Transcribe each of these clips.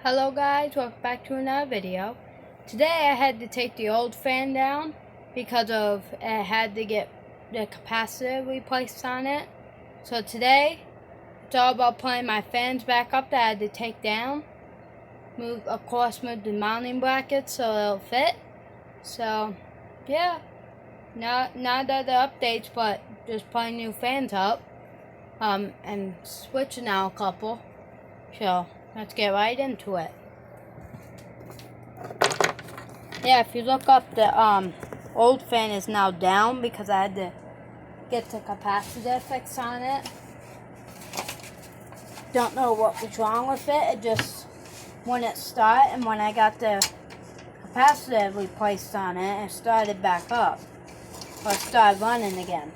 Hello guys, welcome back to another video. Today I had to take the old fan down because of it had to get the capacitor replaced on it. So today it's all about putting my fans back up that I had to take down. Move the mounting brackets so it'll fit. So yeah, not other updates, but just putting new fans up. And switching out a couple. So let's get right into it. Yeah, if you look up, the old fan is now down because I had to get the capacitor fixed on it. Don't know what was wrong with it. It just wouldn't start, and when I got the capacitor replaced on it, it started back up. Or it started running again.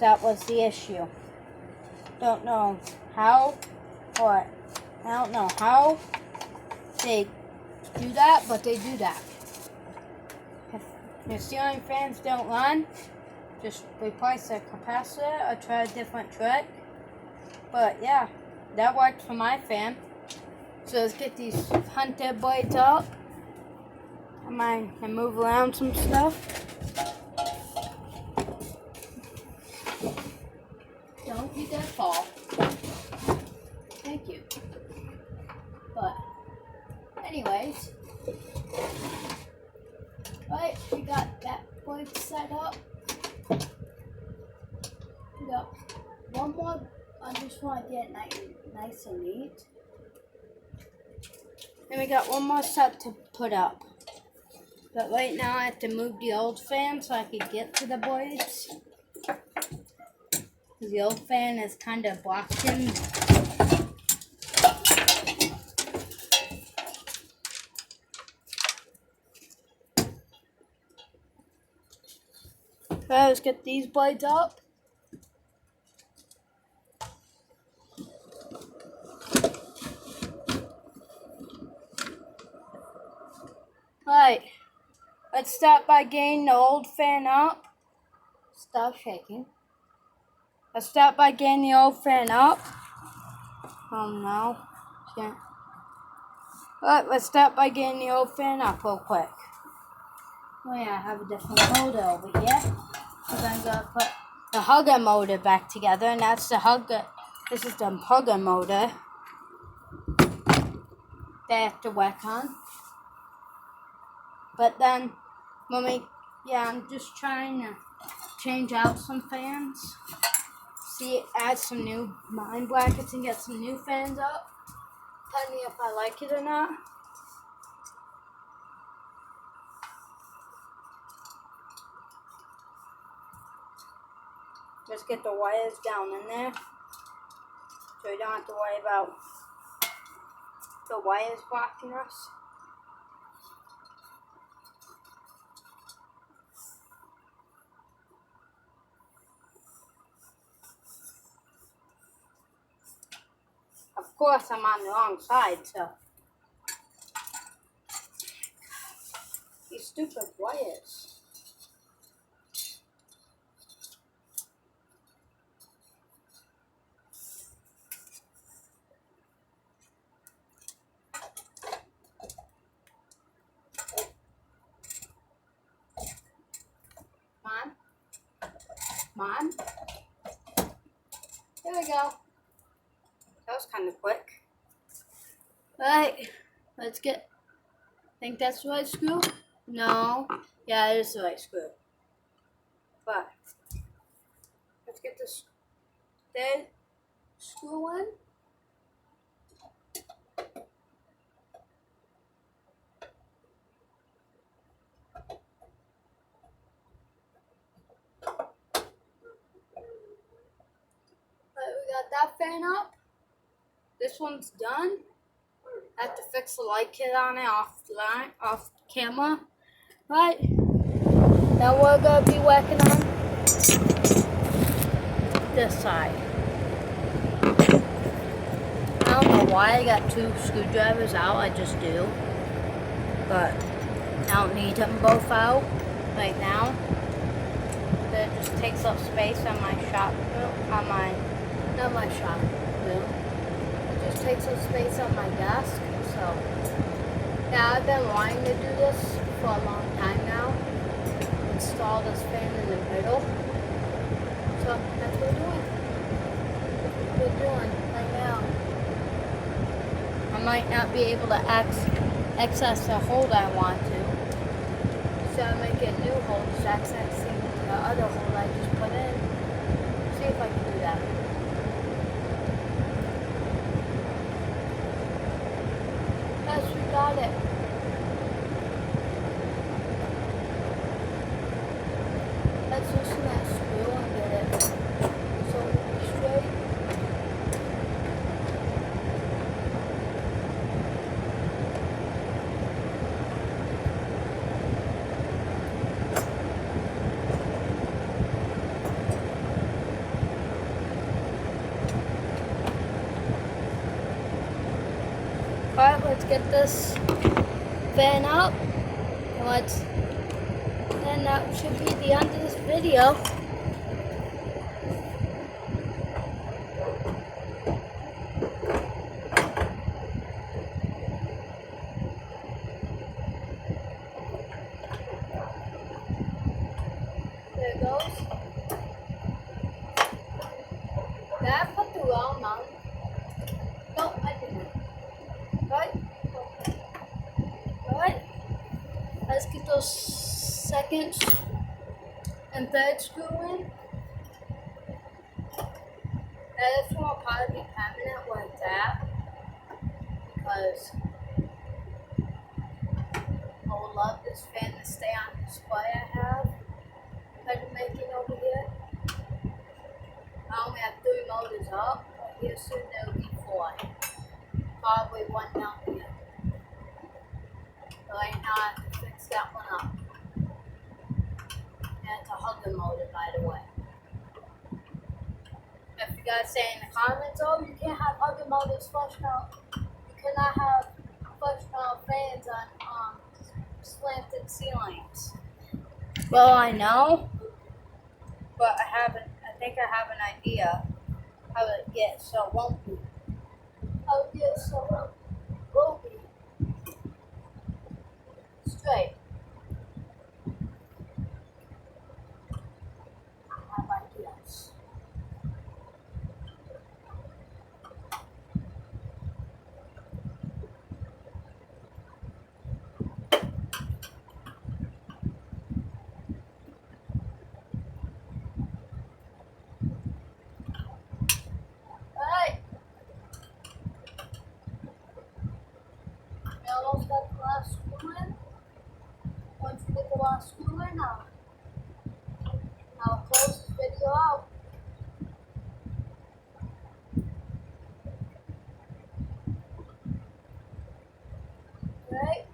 That was the issue. Don't know how, or I don't know how they do that, but they do that. If your ceiling fans don't run, just replace the capacitor or try a different trick. But yeah, that worked for my fan. So let's get these hunter blades up. And move around some stuff. Don't let that fall. Thank you. But anyways, right, we got that blade set up. We got one more. I just want to get it nice and neat. And we got one more set to put up. But right now I have to move the old fan so I can get to the blades. The old fan is kind of blocking. Let's get these blades up. Alright, let's start by getting the old fan up. Stop shaking. Let's start by getting the old fan up. Oh no. Can't. Alright, let's start by getting the old fan up real quick. Oh yeah, I have a different motor over here. So I'm gonna put the hugger motor back together, and that's the hugger. This is the hugger motor they have to work on. But then, I'm just trying to change out some fans. See, add some new mounting brackets and get some new fans up. Tell me if I like it or not. Just get the wires down in there, so we don't have to worry about the wires blocking us. Of course, I'm on the wrong side, so. These stupid wires. Come on. There we go. That was kind of quick. Alright, let's get. Think that's the right screw? No. Yeah, it is the right screw. But let's get this dead screw in. We got that fan up. This one's done. I have to fix the light kit on it off camera. Right. Now we're gonna be working on this side. I don't know why I got two screwdrivers out. I just do. But I don't need them both out right now. That just takes up space on my shop room. It just takes up space on my desk, so wanting to do this for a long time now. Install this fan in the middle. So that's what we're doing. That's what we're doing right now. I might not be able to access the hole that I want to. So I might get a new hole, just accessing the other hole I just put in. See if I can do that. Yes, we got it. Let's loosen that screw and get it so it'll be straight. Alright, let's get this fan up. And that should be the end of this video. There it goes. Did I put the wrong mount? No, I didn't. Right? Alright. Let's get those second and third screw in. Now this one will probably be permanent where it's at, because I would love this fan to stay on display I have. I've been making over here. I only have 3 motors up, but here soon there will be 4. Probably one down here. But right now I have to fix that one up. And it's a hugger motor, by the way. If you guys say in the comments, oh, you can't have hugger motors flush mount. You cannot have flush mount fans on slanted ceilings. Well, I know, but I think I have an idea how to get so it won't be. How to get so it will be straight. I have ideas. Alright. We almost got the last screw in. Once we get the last screw in, I'll close this video out. Alright.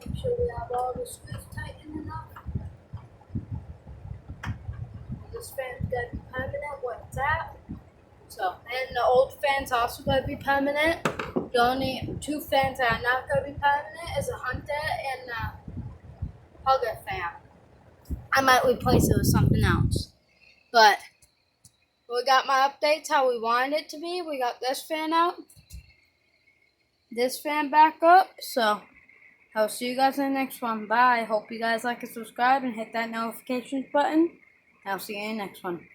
Make sure we have all the screws tightened enough. This fan's gotta be permanent where it's at. So, and the old fan's also gotta be permanent. The only 2 fans that are not gonna be permanent is a Hunter and a Hugger fan. I might replace it with something else. But we got my updates how we wanted it to be. We got this fan out. This fan back up. So I'll see you guys in the next one. Bye. Hope you guys like and subscribe and hit that notifications button. I'll see you in the next one.